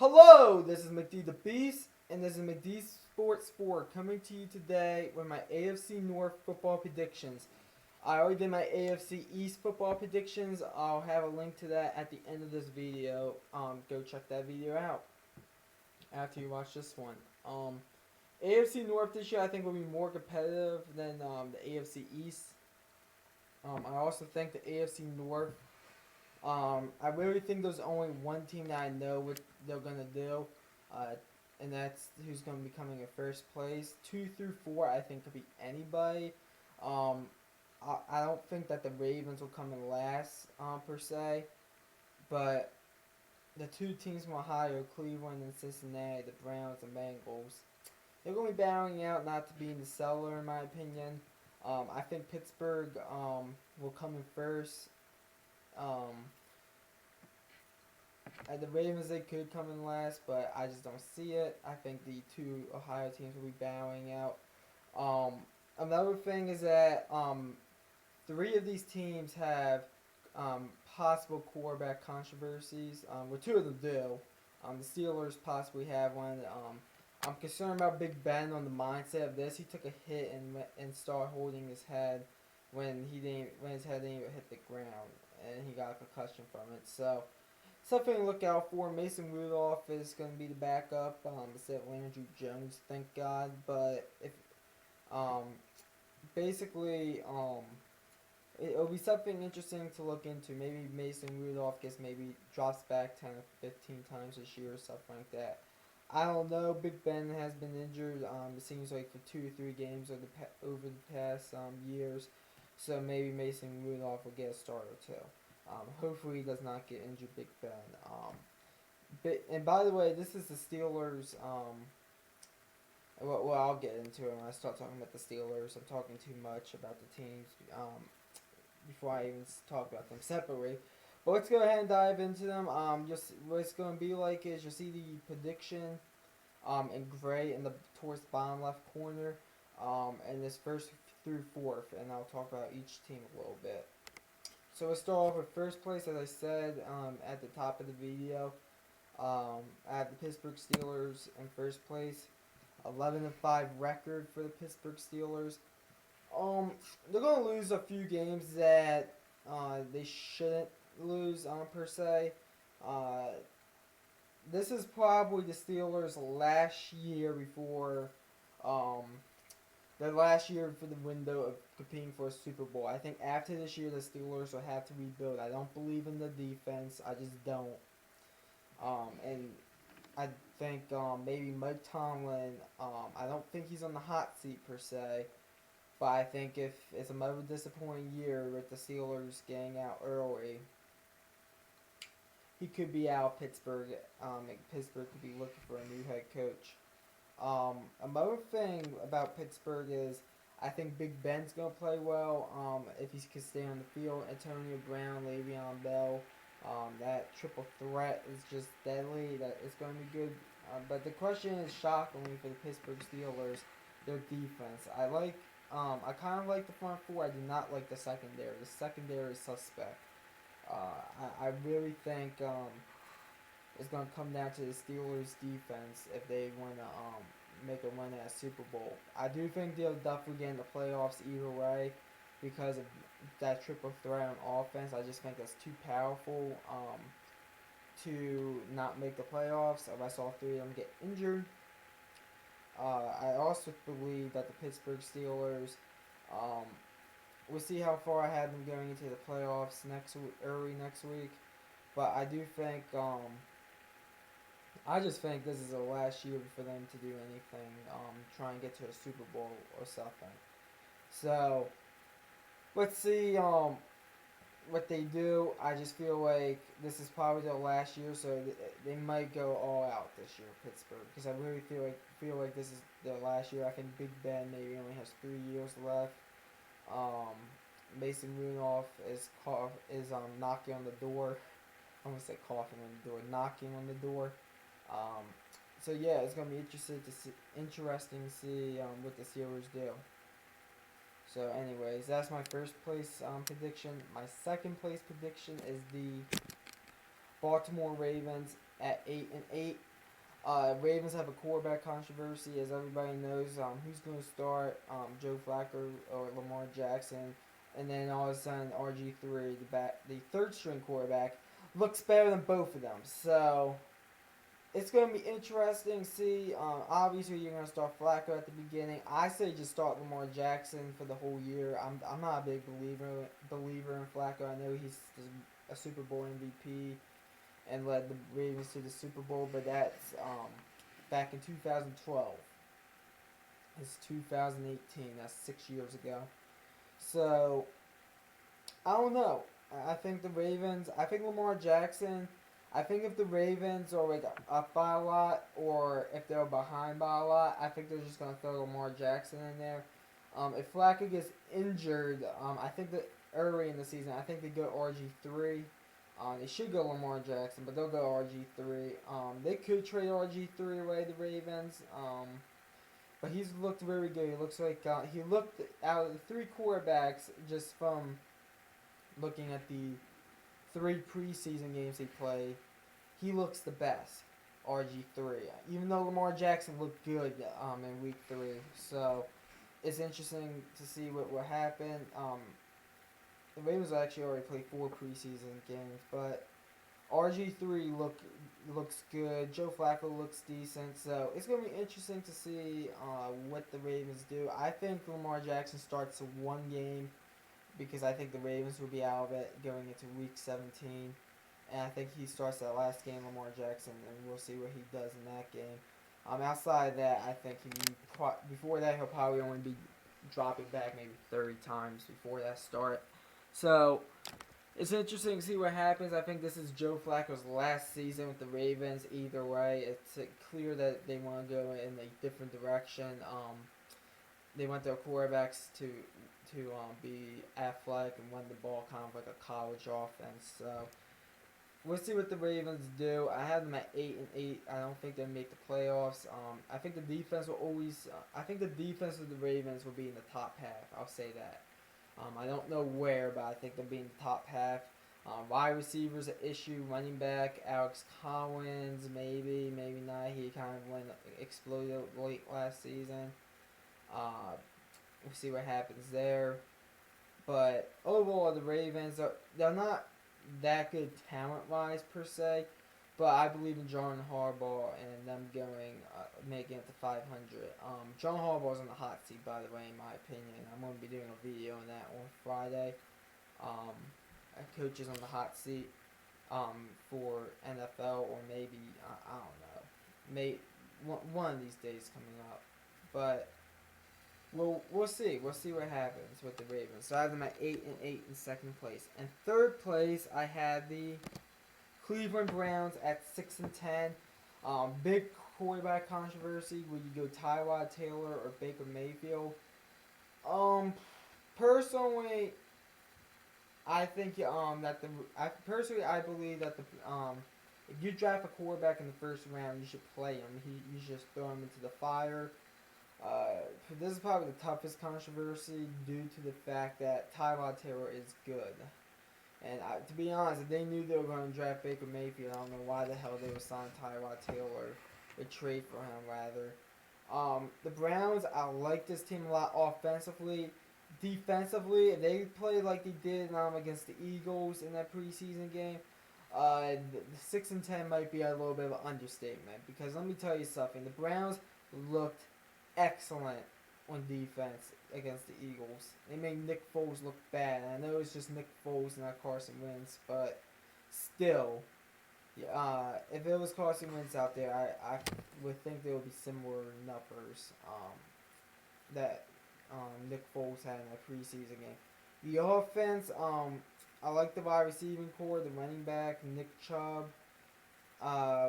Hello, this is McD the Beast, and this is McD Sports 4 coming to you today with my AFC North football predictions. I already did my AFC East football predictions. I'll have a link to that at the end of this video. Go check that video out after you watch this one. AFC North this year I think will be more competitive than the AFC East. I also think the AFC North. I really think there's only one team that I know what they're gonna do, uh, and that's who's gonna be coming in first place. 2 through 4, I think could be anybody. Um, I don't think that the Ravens will come in last, per se, but the two teams from Ohio, Cleveland and Cincinnati, the Browns and Bengals, they're gonna be bowing out not to be in the cellar, in my opinion. I think Pittsburgh will come in first. Um, the Ravens, they could come in last, but I just don't see it. I think the two Ohio teams will be bowing out. Another thing is that three of these teams have possible quarterback controversies. Well, two of them do. The Steelers possibly have one. I'm concerned about Big Ben on the mindset of this. He took a hit and started holding his head when his head didn't even hit the ground, and he got a concussion from it. So something to look out for. Mason Rudolph is going to be the backup instead of Landry Jones, thank God. But if um, basically it'll be something interesting to look into. Maybe Mason Rudolph maybe drops back 10 or 15 times this year or something like that. I don't know. Big Ben has been injured. It seems like for 2 or 3 games over the past years. So maybe Mason Rudolph will get a start or two. Hopefully he does not get injured, Big Ben. And by the way, this is the Steelers. Well, I'll get into it when I start talking about the Steelers. I'm talking too much about the teams before I even talk about them separately. But let's go ahead and dive into them. Just what it's going to be like is you'll see the prediction in gray in the towards the bottom left corner, and this first through fourth, and I'll talk about each team a little bit. So we'll start off with first place, as I said at the top of the video. I have the Pittsburgh Steelers in first place. 11-5 record for the Pittsburgh Steelers. They're gonna lose a few games that they shouldn't lose per se. This is probably the Steelers' last year before their last year for the window of competing for a Super Bowl. I think after this year, the Steelers will have to rebuild. I don't believe in the defense. I just don't. And I think maybe Mike Tomlin. I don't think he's on the hot seat per se, but I think if it's another disappointing year with the Steelers getting out early, he could be out of Pittsburgh. Pittsburgh could be looking for a new head coach. Another thing about Pittsburgh is I think Big Ben's going to play well if he can stay on the field. Antonio Brown, Le'Veon Bell, that triple threat is just deadly. That it's going to be good. But the question is, shockingly for the Pittsburgh Steelers, their defense. I kind of like the front four. I do not like the secondary. The secondary is suspect. I really think it's going to come down to the Steelers' defense if they want to make a run at a Super Bowl. I do think they'll definitely get in the playoffs either way because of that triple threat on offense. I just think that's too powerful to not make the playoffs unless all three of them get injured. I also believe that the Pittsburgh Steelers, we'll see how far I have them going into the playoffs early next week. But I do think, I just think this is the last year for them to do anything, try and get to a Super Bowl or something. So, let's see what they do. I just feel like this is probably their last year, so they might go all out this year, Pittsburgh, because I really feel like this is their last year. I think Big Ben maybe only has 3 years left. Mason Rudolph is knocking on the door. I'm gonna say coughing on the door, knocking on the door. So yeah, it's gonna be interesting to see what the Steelers do. So, anyways, that's my first place prediction. My second place prediction is the Baltimore Ravens at 8-8. Ravens have a quarterback controversy, as everybody knows. Who's going to start? Joe Flacco or Lamar Jackson, and then all of a sudden RG3, the third string quarterback, looks better than both of them. So it's going to be interesting to see. Obviously, you're going to start Flacco at the beginning. I say just start Lamar Jackson for the whole year. I'm not a big believer in Flacco. I know he's a Super Bowl MVP and led the Ravens to the Super Bowl, but that's back in 2012. It's 2018. That's 6 years ago. So I don't know. I think the Ravens. I think Lamar Jackson. I think if the Ravens are like up by a lot, or if they're behind by a lot, I think they're just gonna throw Lamar Jackson in there. If Flacco gets injured, I think that early in the season, I think they go RG3. They should go Lamar Jackson, but they'll go RG3. They could trade RG3 away the Ravens. But he's looked very good. He looks like he looked out of the three quarterbacks just from looking at the three preseason games he played. He looks the best. RG3, even though Lamar Jackson looked good in week 3, so it's interesting to see what will happen. The Ravens actually already played 4 preseason games, but looks good. Joe Flacco looks decent, so it's gonna be interesting to see what the Ravens do. I think Lamar Jackson starts one game because I think the Ravens will be out of it going into Week 17, and I think he starts that last game, Lamar Jackson, and we'll see what he does in that game. Outside of that, I think before that he'll probably only be dropping back maybe 30 times before that start. So it's interesting to see what happens. I think this is Joe Flacco's last season with the Ravens. Either way, it's clear that they want to go in a different direction. They want their quarterbacks to be athletic and run the ball kind of like a college offense. So we'll see what the Ravens do. I have them at 8-8. I don't think they'll make the playoffs. I think the defense will always. I think the defense of the Ravens will be in the top half. I'll say that. I don't know where, but I think they'll be in the top half. Wide receivers an issue. Running back Alex Collins, maybe not. He kind of exploded late last season. We'll see what happens there. But overall, the Ravens they're not that good talent wise per se. But I believe in John Harbaugh and them making it to 500. John Harbaugh's on the hot seat, by the way, in my opinion. I'm going to be doing a video on that on Friday. Coaches on the hot seat for NFL, or maybe, I don't know. One of these days coming up. But we'll see. We'll see what happens with the Ravens. So I have them at 8-8 in second place. In third place, I have the Cleveland Browns at 6-10. Big quarterback controversy. Would you go Tyrod Taylor or Baker Mayfield? Personally, I think I believe that if you draft a quarterback in the first round, you should play him. You should just throw him into the fire. This is probably the toughest controversy due to the fact that Tyrod Taylor is good. And to be honest, if they knew they were going to draft Baker Mayfield, I don't know why the hell they would sign Tyrod Taylor or trade for him, rather. The Browns, I like this team a lot offensively. Defensively, if they play like they did against the Eagles in that preseason game, the 6-10 might be a little bit of an understatement. Because let me tell you something, the Browns looked excellent on defense against the Eagles. They made Nick Foles look bad. I know it's just Nick Foles and not Carson Wentz, but still, if it was Carson Wentz out there, I would think there would be similar numbers that Nick Foles had in a preseason game. The offense, I like the wide receiving core, the running back, Nick Chubb.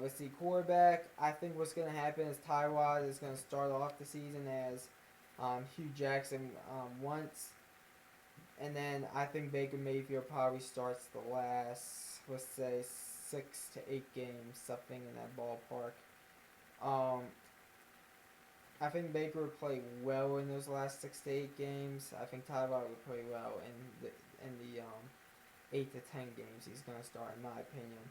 Let's see, quarterback. I think what's going to happen is Tyrod is going to start off the season as Hugh Jackson once. And then I think Baker Mayfield probably starts the last, let's say, 6 to 8 games, something in that ballpark. I think Baker would play well in those last 6 to 8 games. I think Tyrod would play well in the 8 to 10 games he's going to start, in my opinion.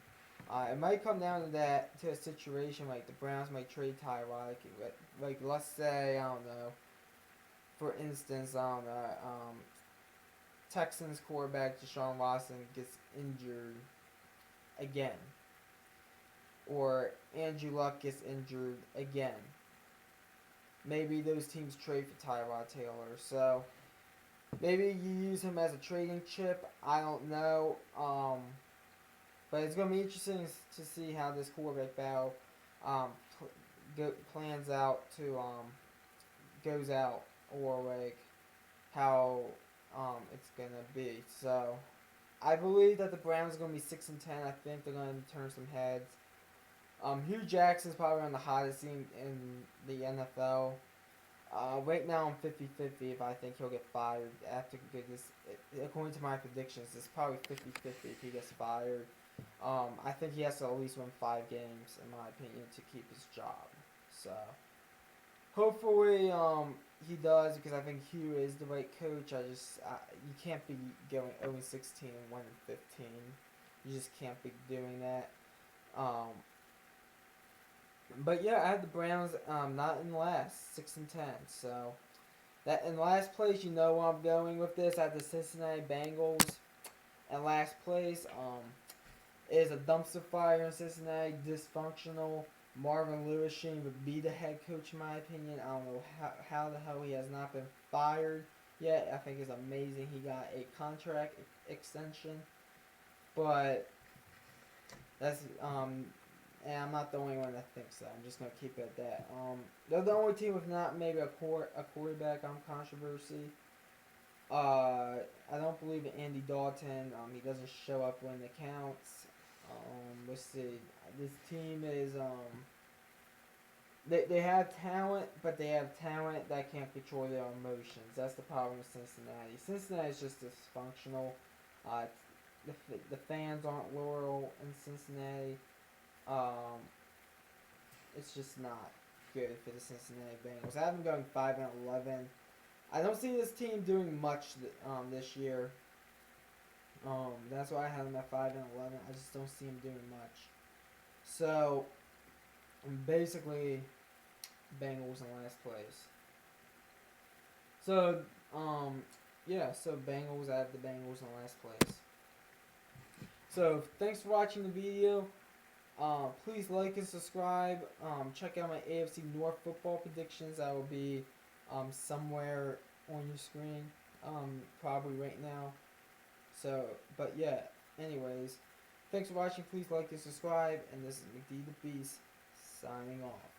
It might come down to that, to a situation like the Browns might trade Tyrod. Like let's say, I don't know, for instance, I don't know, Texans quarterback Deshaun Watson gets injured again, or Andrew Luck gets injured again. Maybe those teams trade for Tyrod Taylor. So maybe you use him as a trading chip. I don't know. But it's gonna be interesting to see how this quarterback battle um, plans out to goes out, or like how it's gonna be. So I believe that the Browns are gonna be 6-10. I think they're gonna turn some heads. Hugh Jackson's probably on the hottest team in the NFL. Right now I'm 50-50 if I think he'll get fired after this. According to my predictions, it's probably 50-50 if he gets fired. I think he has to at least win 5 games, in my opinion, to keep his job. So hopefully he does, because I think Hugh is the right coach. You can't be going 0-16 and 1-15. You just can't be doing that. But yeah, I had the Browns not in last, 6-10. So that in last place, you know where I'm going with this. I had the Cincinnati Bengals in last place. It is a dumpster fire in Cincinnati, dysfunctional. Marvin Lewis shouldn't be the head coach, in my opinion. I don't know how the hell he has not been fired yet. I think it's amazing he got a contract extension, but that's and I'm not the only one that thinks that. I'm just gonna keep it at that. They're the only team with not maybe a quarterback controversy. I don't believe in Andy Dalton. He doesn't show up when it counts. Let's see. This team is they have talent, but they have talent that can't control their emotions. That's the problem with Cincinnati. Cincinnati is just dysfunctional. Uh, the fans aren't loyal in Cincinnati. Um, it's just not good for the Cincinnati Bengals. I have them going 5-11. I don't see this team doing much this year. That's why I have them at 5-11. I just don't see them doing much. So basically, Bengals in last place. So yeah. So Bengals, I have the Bengals in last place. So thanks for watching the video. Please like and subscribe. Check out my AFC North football predictions. I will be somewhere on your screen, probably right now. So, but yeah, anyways, thanks for watching. Please like and subscribe. And this is McD the Beast signing off.